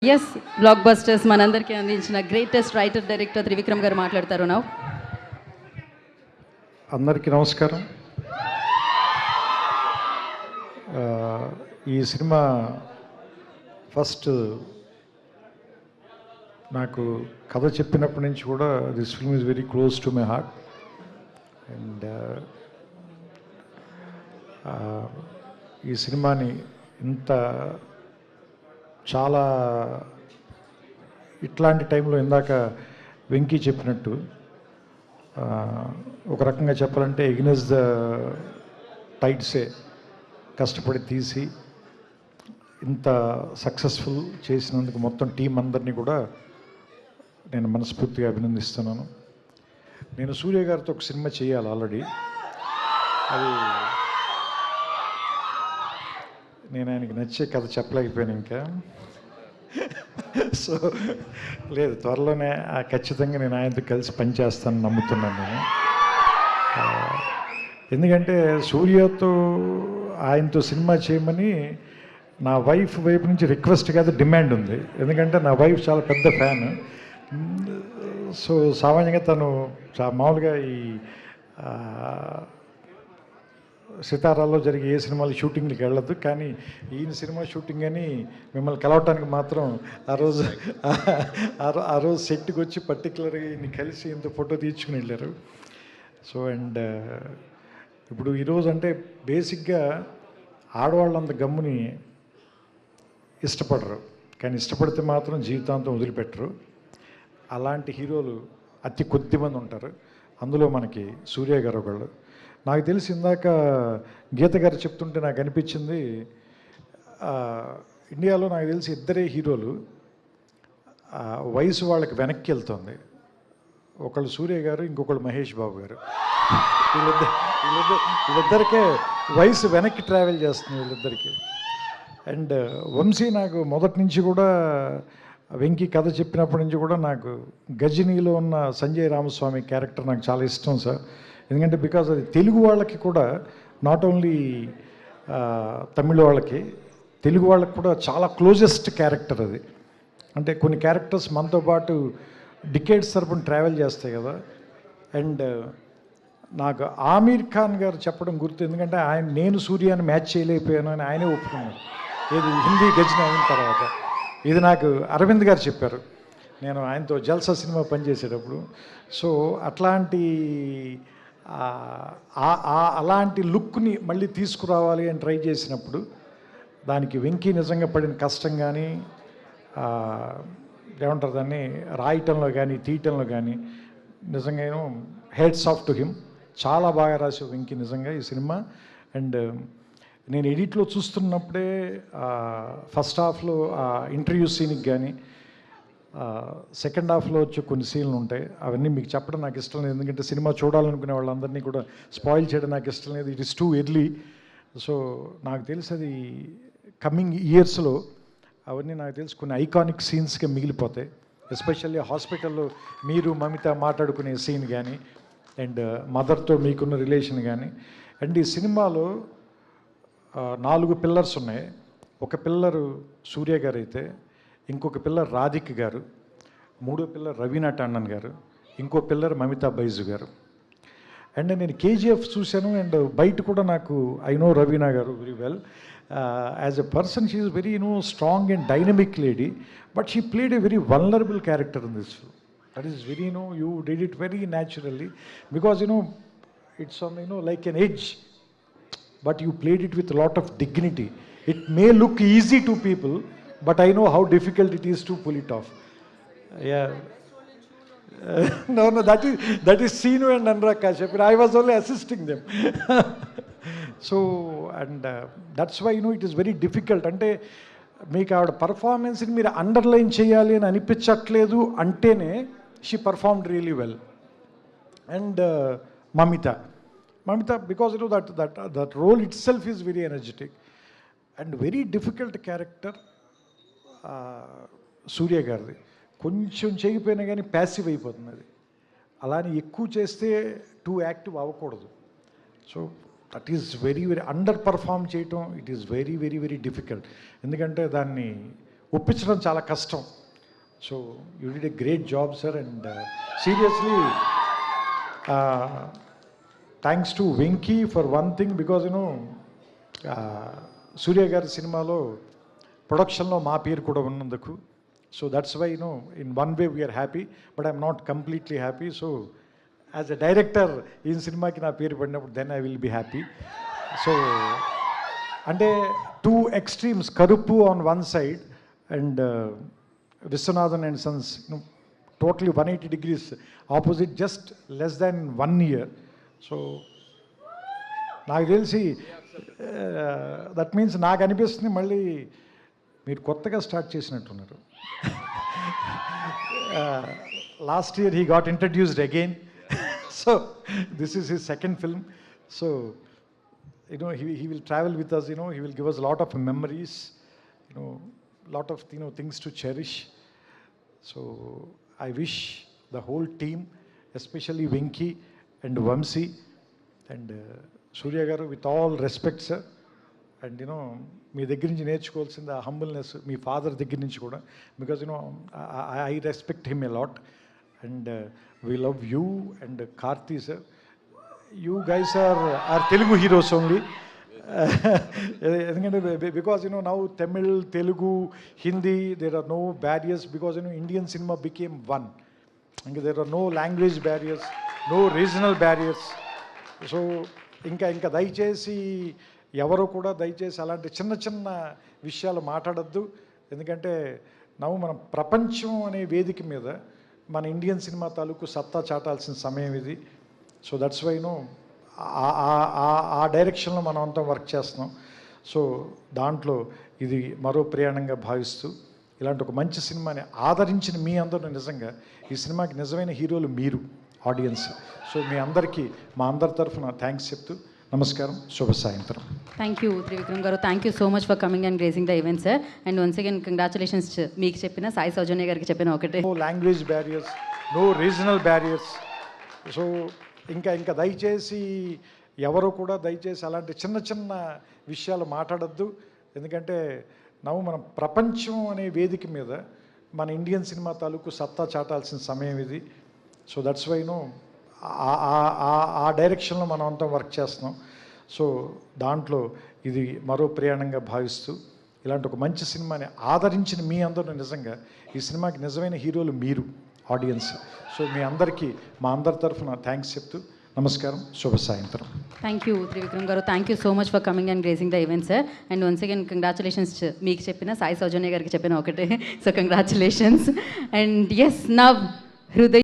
Yes black busters మనందరికీ అందించిన greatest writer director Trivikram గారు మాట్లాడతారు. నా అందరికీ నమస్కారం. ఈ సినిమా ఫస్ట్ నాకు కథ చెప్పినప్పటి నుంచి కూడా this film is very close to my heart. And ఈ సినిమాని ఇంత చాలా ఇట్లాంటి టైంలో ఇందాక వెంకీ చెప్పినట్టు ఒక రకంగా చెప్పాలంటే ఎగ్నెస్ ద టైడ్సే కష్టపడి తీసి ఇంత సక్సెస్ఫుల్ చేసినందుకు మొత్తం టీం అందరినీ కూడా నేను మనస్ఫూర్తిగా అభినందిస్తున్నాను. నేను సూర్య గారితో ఒక సినిమా చేయాలి ఆల్రెడీ. అది నేను ఆయనకి నచ్చే కథ చెప్పలేకపోయాను ఇంకా. సో లేదు, త్వరలోనే ఖచ్చితంగా నేను ఆయనతో కలిసి పనిచేస్తానని నమ్ముతున్నాను నేను. ఎందుకంటే సూర్యతో ఆయనతో సినిమా చేయమని నా వైఫ్ వైపు నుంచి రిక్వెస్ట్ కాదు, డిమాండ్ ఉంది. ఎందుకంటే నా వైఫ్ చాలా పెద్ద ఫ్యాన్. సో సామాన్యంగా తను మామూలుగా ఈ సితారాల్లో జరిగే ఏ సినిమాలు షూటింగ్కి వెళ్ళదు, కానీ ఈయన సినిమా షూటింగ్ అని మిమ్మల్ని కలవటానికి మాత్రం ఆ రోజు సెట్కి వచ్చి పర్టికులర్గా ఈయన్ని కలిసి ఇంత ఫోటో తీర్చుకుని వెళ్ళారు. సో అండ్ ఇప్పుడు ఈరోజు అంటే బేసిక్గా ఆడవాళ్ళంత గమ్ముని ఇష్టపడరు, కానీ ఇష్టపడితే మాత్రం జీవితాంతం వదిలిపెట్టరు. అలాంటి హీరోలు అతి కొద్ది మంది ఉంటారు. అందులో మనకి సూర్య గారు ఒకళ్ళు. నాకు తెలిసి ఇందాక గీత గారు చెప్తుంటే నాకు అనిపించింది, ఇండియాలో నాకు తెలిసి ఇద్దరే హీరోలు వయసు వాళ్ళకి వెనక్కి వెళ్తుంది. ఒకళ్ళు సూర్య గారు, ఇంకొకళ్ళు మహేష్ బాబు గారు. వీళ్ళిద్దరికే వయసు వెనక్కి ట్రావెల్ చేస్తుంది వీళ్ళిద్దరికి. అండ్ వంశీ నాకు మొదటి నుంచి కూడా వెంకీ కథ చెప్పినప్పటి నుంచి కూడా నాకు గజనీలో ఉన్న సంజయ్ రామస్వామి క్యారెక్టర్ నాకు చాలా ఇష్టం సార్. ఎందుకంటే బికాజ్ అది తెలుగు వాళ్ళకి కూడా, నాట్ ఓన్లీ తమిళ వాళ్ళకి, తెలుగు వాళ్ళకి కూడా చాలా క్లోజెస్ట్ క్యారెక్టర్ అది. అంటే కొన్ని క్యారెక్టర్స్ మనతో పాటు డికేడ్స్ తరపున ట్రావెల్ చేస్తాయి కదా. అండ్ నాకు ఆమీర్ ఖాన్ గారు చెప్పడం గుర్తు, ఎందుకంటే నేను సూర్యాన్ని మ్యాచ్ చేయలేకపోయాను అని ఆయనే ఒప్పుకున్నారు. ఏది హిందీ గజని అయిన తర్వాత. ఇది నాకు అరవింద్ గారు చెప్పారు నేను ఆయనతో జల్సా సినిమా పనిచేసేటప్పుడు. సో అలాంటి లుక్ని మళ్ళీ తీసుకురావాలి అని ట్రై చేసినప్పుడు దానికి వెంకీ నిజంగా పడిన కష్టం కానీ, ఏమంటారు దాన్ని, రాయటంలో కానీ తీయటంలో కానీ నిజంగా హెడ్స్ ఆఫ్ టు హిమ్. చాలా బాగా రాసావు వెంకీ నిజంగా ఈ సినిమా. అండ్ నేను ఎడిట్లో చూస్తున్నప్పుడే ఫస్ట్ హాఫ్లో ఇంటర్వ్యూ సీన్కి కానీ, సెకండ్ హాఫ్లో వచ్చే కొన్ని సీన్లు ఉంటాయి. అవన్నీ మీకు చెప్పడం నాకు ఇష్టం లేదు, ఎందుకంటే సినిమా చూడాలనుకునే వాళ్ళందరినీ కూడా స్పాయిల్ చేయడం నాకు ఇష్టం లేదు. It is too early. So నాకు తెలిసి అది కమింగ్ ఇయర్స్లో అవన్నీ నాకు తెలిసి కొన్ని ఐకానిక్ సీన్స్గా మిగిలిపోతాయి. ఎస్పెషల్లీ హాస్పిటల్లో మీరు మమిత మాట్లాడుకునే సీన్ కానీ, అండ్ మదర్తో మీకున్న రిలేషన్ కానీ. అండ్ ఈ సినిమాలో 4 పిల్లర్స్ ఉన్నాయి. ఒక పిల్లరు సూర్య గారు అయితే, ఇంకొక పిల్లర్ రాధిక్ గారు, మూడో పిల్లర్ రవీనా టండన్ గారు, ఇంకో పిల్లర్ మమితా బైజు గారు. అండ్ నేను కేజీఎఫ్ చూశాను. అండ్ బయట కూడా నాకు ఐ నో రవీనా గారు very well. As a person she is very strong and dynamic lady, but she played a very vulnerable character in this film. That is very you did it very naturally, because it's on like an edge, but you played it with a lot of dignity. It may look easy to people, but I know how difficult it is to pull it off. Yeah. No, that is Sinu and Anurag Kashyap. I was only assisting them. So, and that's why it is very difficult. అంటే మీకు ఆవిడ పర్ఫార్మెన్స్ని మీరు underline చేయాలి అని అనిపించట్లేదు అంటేనే she performed really well. And Mamitha, because that role itself is very energetic and very difficult character. సూర్య గారిది కొంచెం చేయకపోయినా కానీ ప్యాసివ్ అయిపోతుంది అది. అలానే ఎక్కువ చేస్తే టూ యాక్టివ్ అవ్వకూడదు. So that is very very under perform చేయటం, it is very very very difficult. ఎందుకంటే దాన్ని ఒప్పించడం చాలా కష్టం. So you did a great job sir, and seriously thanks to Venky for one thing, because Suriya గారి సినిమాలో ప్రొడక్షన్లో మా పేరు కూడా ఉన్నందుకు. So that's why in one way we are happy, but I'm not completely happy. So as a director ఈ సినిమాకి నా పేరు పడినప్పుడు then I will be happy. So అంటే two extremes, Karuppu on one side and Viswanathan and sons, totally 180 degrees opposite, just less than 1 year. So నాకు తెలిసి that means నాకు అనిపిస్తుంది మళ్ళీ మీరు కొత్తగా స్టార్ట్ చేసినట్టున్నారు. Last year he got introduced again. So this is his second film. So he will travel with us, he will give us a lot of memories, lot of things to cherish. So I wish the whole team, especially Venki and Vamsi and Surya garu, with all respect sir, and మీ దగ్గర నుంచి నేర్చుకోవాల్సింది ఆ humbleness మీ father దగ్గర నుంచి కూడా, because I respect him a lot, and we love you and Karthi sir. You guys are Telugu heroes only. ఎందుకంటే because now Tamil, Telugu, Hindi, there are no barriers, because Indian cinema became one. ఇంకా there are no language barriers, no regional barriers. So ఇంకా దయచేసి ఎవరు కూడా దయచేసి అలాంటి చిన్న చిన్న విషయాలు మాట్లాడద్దు. ఎందుకంటే మనం ప్రపంచం అనే వేదిక మీద మన ఇండియన్ సినిమా తాలూకు సత్తా చాటాల్సిన సమయం ఇది. సో దట్స్ వై ఆ డైరెక్షన్లో మనం అంతా వర్క్ చేస్తున్నాం. సో దాంట్లో ఇది మరో ప్రయాణంగా భావిస్తూ ఇలాంటి ఒక మంచి సినిమాని ఆదరించిన మీ అందరూ, నిజంగా ఈ సినిమాకి నిజమైన హీరోలు మీరు, ఆడియన్స్. సో మీ అందరికీ మా అందరి తరఫున థ్యాంక్స్ చెప్తూ నమస్కారం, శుభ సాయంత్రం. థ్యాంక్ యూ త్రివిక్రమ్ గారు, thank you so much for coming and gracing the event sir. And once again congratulations మీకు చెప్పిన, సాయి సౌజన్య గారికి చెప్పిన ఒకటే, no language barriers, no regional barriers. So ఇంకా దయచేసి ఎవరు కూడా దయచేసి అలాంటి చిన్న చిన్న విషయాలు మాట్లాడద్దు. ఎందుకంటే మనం ప్రపంచం అనే వేదిక మీద మన ఇండియన్ సినిమా తాలూకు సత్తా చాటాల్సిన సమయం ఇది. సో దట్స్ వై ఆ డైరెక్షన్లో మనం అంతా వర్క్ చేస్తున్నాం. సో దాంట్లో ఇది మరో ప్రయాణంగా భావిస్తూ ఇలాంటి ఒక మంచి సినిమాని ఆదరించిన మీ అందరూ, నిజంగా ఈ సినిమాకి నిజమైన హీరోలు మీరు, ఆడియన్స్. సో మీ అందరికీ మా అందరి తరఫున థ్యాంక్స్ చెప్తూ నమస్కారం, శుభ సాయంత్రం. థ్యాంక్ యూ త్రివిక్రమ్ గారు, thank you so much for coming and gracing the event sir. And once again congratulations మీకు చెప్పిన, సాయి సౌజన్య గారికి చెప్పిన ఒకటే. So congratulations. అండ్ ఎస్, నా హృదయ